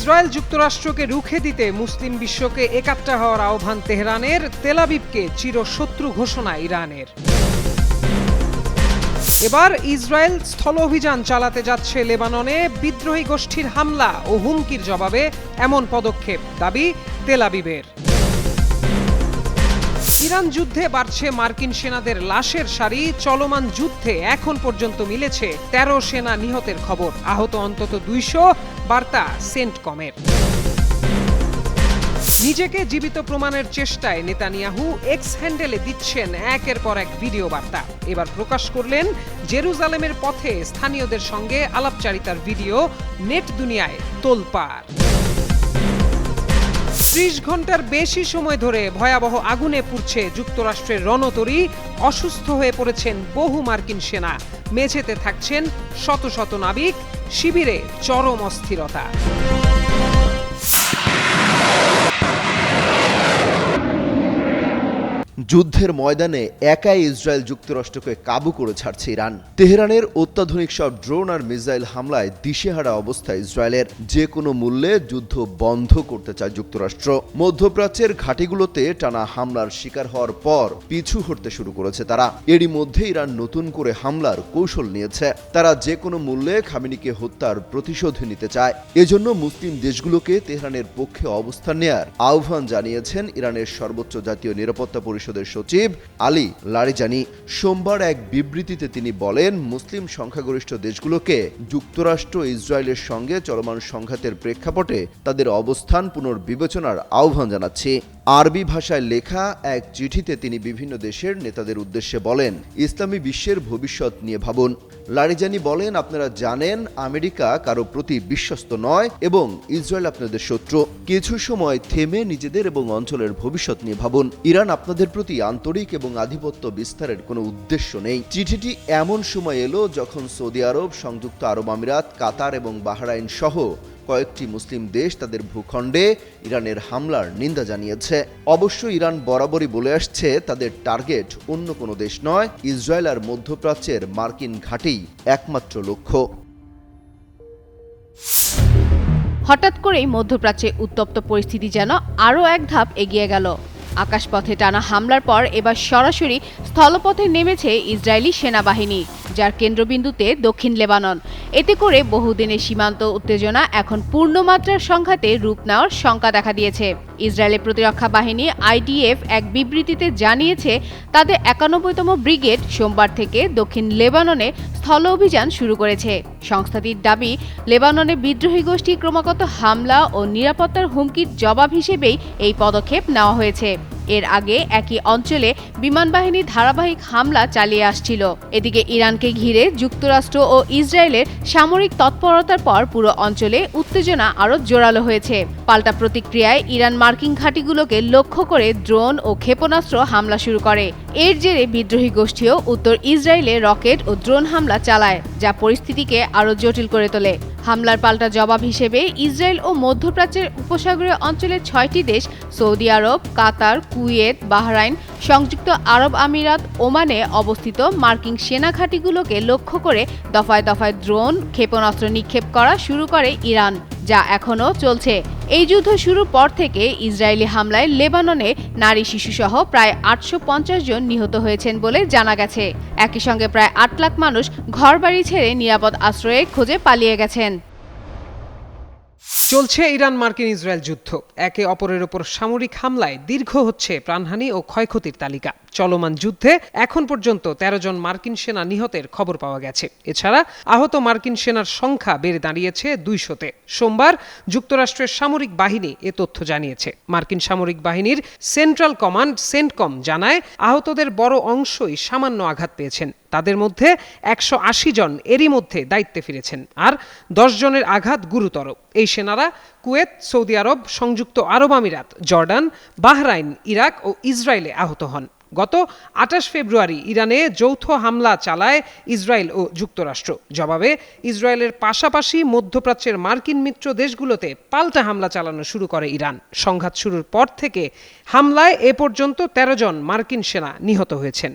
Israel যুক্তরাষ্ট্রকে রুখে দিতে মুসলিম বিশ্বকে একাট্টা হওয়ার আহ্বান তেহরানের, তেল আবিবকে চিরশত্রু ঘোষণা ইরানের। এবার ইসরায়েল স্থল অভিযান চালাতে যাচ্ছে লেবাননে, বিদ্রোহী গোষ্ঠীর হামলা ও হুমকির জবাবে এমন পদক্ষেপ, দাবি তেল আবিবের। ইরান যুদ্ধে বাড়ছে মার্কিন সেনাদের লাশের সারি, চলমান যুদ্ধে এখন পর্যন্ত মিলেছে ১৩ সেনা নিহতের খবর, আহত অন্তত ২০০, বার্তা সেন্টকমের। নিজেকে জীবিত প্রমাণের চেষ্টায় নেতানিয়াহু এক্স হ্যান্ডেলে দিচ্ছেন একের পর এক ভিডিও বার্তা। এবার প্রকাশ করলেন জেরুজালেমের পথে স্থানীয়দের সঙ্গে আলাপচারিতার ভিডিও, নেট দুনিয়ায় তোলপাড়। ৩০ ঘন্টার বেশি সময় ধরে ভয়াবহ আগুনে পুড়ছে যুক্তরাষ্ট্রের রণতরী, অসুস্থ হয়ে পড়েছেন বহু মার্কিন সেনা, মেঝেতে থাকছেন শত শত নাবিক, শিবিরে চরম অস্থিরতা। যুদ্ধের ময়দানে একাই ইসরায়েল যুক্তরাষ্ট্রকে কাবু করে ছাড়ছে ইরান। তেহরানের অত্যাধুনিক সব ড্রোন আর মিসাইল হামলায় দিশেহারা অবস্থা ইসরায়েলের। যে কোনো মূল্যে যুদ্ধ বন্ধ করতে চায় যুক্তরাষ্ট্র। মধ্যপ্রাচ্যের ঘাঁটিগুলোতে টানা হামলার শিকার হওয়ার পর পিছু হটতে শুরু করেছে তারা। এরই মধ্যে ইরান নতুন করে হামলার কৌশল নিয়েছে। তারা যে কোনো মূল্যে খামেনিকে হত্যার প্রতিশোধ নিতে চায়। এজন্য মুসলিম দেশগুলোকে তেহরানের পক্ষে অবস্থান নেয়ার আহ্বান জানিয়েছেন ইরানের সর্বোচ্চ জাতীয় নিরাপত্তা পরিষদের সচিব আলী লারিজানি। সোমবার এক বিবৃতিতে তিনি বলেন, মুসলিম সংখ্যাগরিষ্ঠ দেশগুলোকে যুক্তরাষ্ট্র ইসরায়েলের সঙ্গে চলমান সংঘাতের প্রেক্ষাপটে তাদের অবস্থান পুনর্বিবেচনার আহ্বান জানাচ্ছি। আরবি ভাষায় লেখা এক চিঠিতে তিনি বিভিন্ন দেশের নেতাদের উদ্দেশ্যে বলেন, ইসলামী বিশ্বের ভবিষ্যৎ নিয়ে ভাবুন। লারিজানি বলেন, আপনারা জানেন আমেরিকা কারো প্রতি বিশ্বস্ত নয় এবং ইসরায়েল আপনাদের শত্রু। কিছু সময় থেমে নিজেদের এবং অঞ্চলের ভবিষ্যৎ নিয়ে ভাবুন। ইরান আপনাদের প্রতি আন্তরিক এবং আধিপত্য বিস্তারের কোনো উদ্দেশ্য নেই। চিঠিটি এমন সময় এলো যখন সৌদি আরব, সংযুক্ত আরব আমিরাত, কাতার এবং বাহরাইন সহ কয়েকটি মুসলিম দেশ তাদের ভূখণ্ডে ইরানের হামলার নিন্দা জানিয়েছে। অবশ্য ইরান বরাবরই বলে আসছে তাদের টার্গেট অন্য কোনো দেশ নয়, ইসরায়েল আর মধ্যপ্রাচ্যের মার্কিন ঘাঁটিই একমাত্র লক্ষ্য। হঠাৎ করেই মধ্যপ্রাচ্যে উত্তপ্ত পরিস্থিতি যেন আরও এক ধাপ এগিয়ে গেল। আকাশপথে টানা হামলার পর এবার সরাসরি স্থলপথে নেমেছে ইসরায়েলি সেনাবাহিনী, যার কেন্দ্রবিন্দুতে দক্ষিণ লেবানন। এতে করে বহুদিনের সীমান্ত উত্তেজনা এখন পূর্ণমাত্রার সংঘাতে রূপ নেওয়ার শঙ্কা দেখা দিয়েছে। ইসরায়েলের প্রতিরক্ষা বাহিনী আইডিএফ এক বিবৃতিতে জানিয়েছে, তাদের ৯১তম ব্রিগেড সোমবার থেকে দক্ষিণ লেবাননে স্থল অভিযান শুরু করেছে। সংস্থাটির দাবি, লেবাননে বিদ্রোহী গোষ্ঠী ক্রমাগত হামলা ও নিরাপত্তার হুমকির জবাব হিসেবেই এই পদক্ষেপ নেওয়া হয়েছে। এর আগে একই অঞ্চলে বিমানবাহিনী ধারাবাহিক হামলা চালিয়ে আসছিল। এদিকে ইরানকে ঘিরে যুক্তরাষ্ট্র ও ইসরায়েলের সামরিক তৎপরতার পর পুরো অঞ্চলে উত্তেজনা আরও জোরালো হয়েছে। পাল্টা প্রতিক্রিয়ায় ইরান মার্কিন ঘাঁটিগুলোকে লক্ষ্য করে ড্রোন ও ক্ষেপণাস্ত্র হামলা শুরু করে। এর জেরে বিদ্রোহী গোষ্ঠীও উত্তর ইসরায়েলে রকেট ও ড্রোন হামলা চালায়, যা পরিস্থিতিকে আরও জটিল করে তোলে। হামলার পাল্টা জবাব হিসেবে ইসরায়েল ও মধ্যপ্রাচ্যের উপসাগরীয় অঞ্চলের ৬টি দেশ সৌদি আরব, কাতার, কুয়েত, বাহরাইন, সংযুক্ত আরব আমিরাত, ওমানে অবস্থিত মার্কিন সেনা ঘাঁটিগুলোকে লক্ষ্য করে দফায় দফায় ড্রোন, ক্ষেপণাস্ত্র নিক্ষেপ করা শুরু করে ইরান, যা এখনও চলছে। এই যুদ্ধ শুরুর পর থেকে ইসরায়েলি হামলায় লেবাননে নারী শিশুসহ প্রায় ৮৫০ জন নিহত হয়েছেন বলে জানা গেছে। একই সঙ্গে প্রায় ৮ লাখ মানুষ ঘরবাড়ি ছেড়ে নিরাপদ আশ্রয়ে খোঁজে পালিয়ে গেছেন। চলছে ইরান মার্কিন ইসরায়েল যুদ্ধ। একে অপরের ওপর সামরিক হামলায় দীর্ঘ হচ্ছে প্রাণহানি ও ক্ষয়ক্ষতির তালিকা। চলমান যুদ্ধে এখন পর্যন্ত ১৩ জন মার্কিন সেনা নিহতের খবর পাওয়া গেছে। এছাড়া আহত মার্কিন সেনার সংখ্যা বেড়ে দাঁড়িয়েছে ২০০-তে। সোমবার যুক্তরাষ্ট্রের সামরিক বাহিনী এ তথ্য জানিয়েছে। মার্কিন সামরিক বাহিনীর সেন্ট্রাল কমান্ড সেন্টকম জানায়, আহতদের বড় অংশই সামান্য আঘাত পেয়েছেন। তাদের মধ্যে ১৮০ জন এরই মধ্যে দায়িত্বে ফিরেছেন, আর ১০ জনের আঘাত গুরুতর। এই সেনারা কুয়েত, সৌদি আরব, সংযুক্ত আরব আমিরাত, জর্ডান, বাহরাইন, ইরাক ও ইসরায়েলে আহত হন। গত ২৮ ফেব্রুয়ারি ইরানে যৌথ হামলা চালায় ইসরায়েল ও যুক্তরাষ্ট্র। জবাবে ইসরায়েলের পাশাপাশি মধ্যপ্রাচ্যের মার্কিন মিত্র দেশগুলোতে পাল্টা হামলা চালানো শুরু করে ইরান। সংঘাত শুরুর পর থেকে হামলায় এ পর্যন্ত ১৩ জন মার্কিন সেনা নিহত হয়েছেন।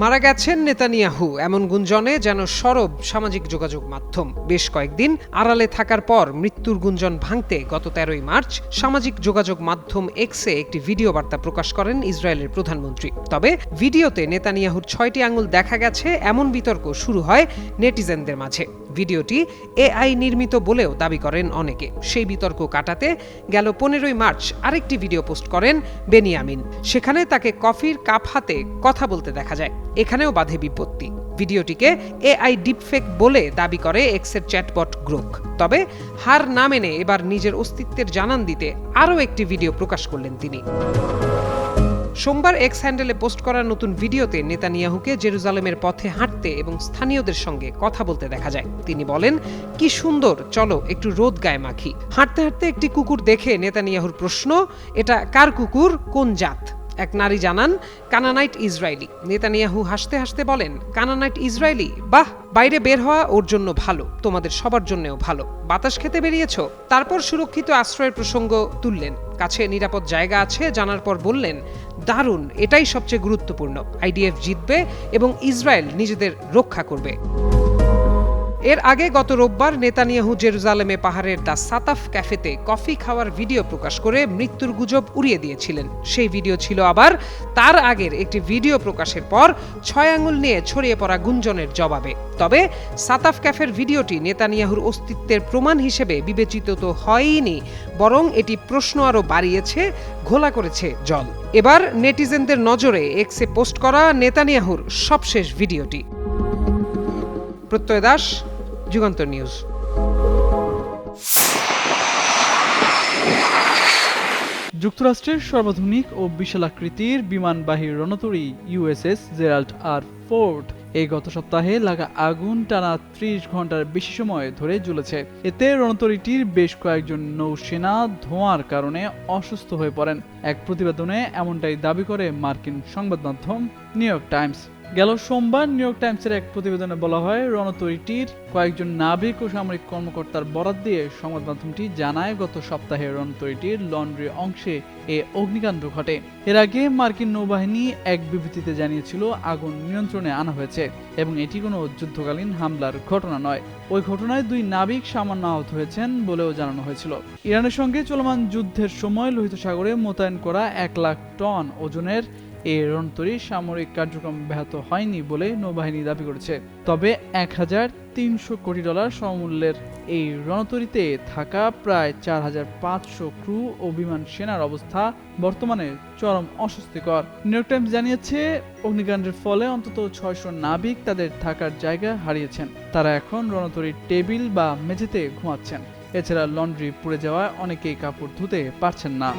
মারা গেছেন নেতানিয়াহু এমন গুঞ্জনে যেন সরব সামাজিক যোগাযোগ মাধ্যম। বেশ কয়েকদিন আড়ালে থাকার পর মৃত্যুর গুঞ্জন ভাঙতে গত 13ই মার্চ সামাজিক যোগাযোগ মাধ্যম এক্সে একটি ভিডিও বার্তা প্রকাশ করেন ইসরায়েলের প্রধানমন্ত্রী। তবে ভিডিওতে নেতানিয়াহুর 6টি আঙুল দেখা গেছে এমন বিতর্ক শুরু হয় নেটিজেনদের মাঝে। ভিডিওটি এআই নির্মিত বলেও দাবি করেন অনেকে। সেই বিতর্ক কাটাতে গেল 15ই মার্চ আরেকটি ভিডিও পোস্ট করেন বেনিয়ামিন। সেখানে তাকে কফির কাপ হাতে কথা বলতে দেখা যায়। এখানেও বাধে বিপত্তি। ভিডিওটিকে এআই ডিপফেক বলে দাবি করে এক্সের চ্যাটবট গ্রোক। তবে হার না মেনে এবার নিজের অস্তিত্বের জানান দিতে আরও একটি ভিডিও প্রকাশ করলেন তিনি। সোমবার এক্স হ্যান্ডেলে পোস্ট করা নতুন ভিডিওতে নেতানিয়াহুকে জেরুজালেমের পথে হাঁটতে এবং স্থানীয়দের সঙ্গে কথা বলতে দেখা যায়। তিনি বলেন, কি সুন্দর, চলো একটু রোদ গায়ে মাখি। হাঁটতে হাঁটতে একটি কুকুর দেখে নেতানিয়াহুর প্রশ্ন, এটা কার কুকুর, কোন জাত? এক নারী জানান, কানানাইট ইসরায়েলি। নেতানিয়াহু হাসতে হাসতে বলেন, কানানাইট ইসরায়েলি, বাহ, বাইরে বের হওয়া ওর জন্য ভালো, তোমাদের সবার জন্যও ভালো। বাতাস খেতে বেরিয়েছো? তারপর সুরক্ষিত আশ্রয়ের প্রসঙ্গ তুললেন। কাছে নিরাপদ জায়গা আছে জানার পর বললেন, দারুণ, এটাই সবচেয়ে গুরুত্বপূর্ণ। আইডিএফ জিতবে এবং ইসরায়েল নিজেদের রক্ষা করবে। এর আগে গত রোববার নেতানিয়াহু জেরুজালেমে পাহাড়ের দ্য সাতাফ ক্যাফেতে কফি খাওয়ার ভিডিও প্রকাশ করে মৃত্যুর গুজব উড়িয়ে দিয়েছিলেন। সেই ভিডিও ছিল আবার তার আগের একটি ভিডিও প্রকাশের পর 6 আঙুল নিয়ে ছড়িয়ে পড়া গুঞ্জনের জবাবে। তবে সাতাফ ক্যাফের ভিডিওটি নেতানিয়াহুর অস্তিত্বের প্রমাণ হিসেবে বিবেচিত তো হয়ইনি, বরং এটি প্রশ্ন আরও বাড়িয়েছে, ঘোলা করেছে জল। এবার নেটিজেনদের নজরে এক্সে পোস্ট করা নেতানিয়াহুর সবশেষ ভিডিওটি। প্রত্যয় দাস, যুগান্তর নিউজ। যুক্তরাষ্ট্রের সর্বাধুনিক ও বিশালাকৃতির বিমানবাহী রণতরী ইউএসএস জেরাল্ড আর ফোর্ড এই গত সপ্তাহে লাগা আগুন টানা 30 ঘন্টার বেশি সময় ধরে জ্বলেছে। এতে রণতরীটির বেশ কয়েকজন নৌসেনা ধোঁয়ার কারণে অসুস্থ হয়ে পড়েন। এক প্রতিবেদনে এমনটাই দাবি করে মার্কিন সংবাদ মাধ্যম নিউ ইয়র্ক টাইমস। গেল সোমবার নিউ ইয়র্ক টাইমসের এক প্রতিবেদনে বলা হয়, রণতরীটির কয়েকজন নাবিক ও সামরিক কর্মকর্তার বরাত দিয়ে সংবাদ মাধ্যমটি জানায়, গত সপ্তাহে রণতরীটির লন্ড্রি অংশে এ অগ্নিকাণ্ড ঘটে। এর আগে মার্কিন নৌবাহিনী এক বিবৃতিতে জানিয়েছিল আগুন নিয়ন্ত্রণে আনা হয়েছে এবং এটি কোনো যুদ্ধকালীন হামলার ঘটনা নয়। ওই ঘটনায় 2 নাবিক সামান্য আহত হয়েছেন বলেও জানানো হয়েছিল। ইরানের সঙ্গে চলমান যুদ্ধের সময় লোহিত সাগরে মোতায়েন করা 1 লাখ টন ওজনের এই রণতরী সামরিক কার্যক্রম ব্যাহত হয়নি বলে নৌবাহিনী দাবি করেছে। তবে $1,300 কোটি সমমূল্যের এই রণতরীতে থাকা প্রায় 4,500 ক্রু ও বিমান সেনার অবস্থা বর্তমানে চরম অস্বস্তিকর। নিউ ইয়র্ক টাইমস জানিয়েছে, অগ্নিকাণ্ডের ফলে অন্তত 600 নাবিক তাদের থাকার জায়গা হারিয়েছেন। তারা এখন রণতরীর টেবিল বা মেঝেতে ঘুমাচ্ছেন। এছাড়া লন্ড্রি পুড়ে যাওয়ায় অনেকেই কাপড় ধুতে পারছেন না।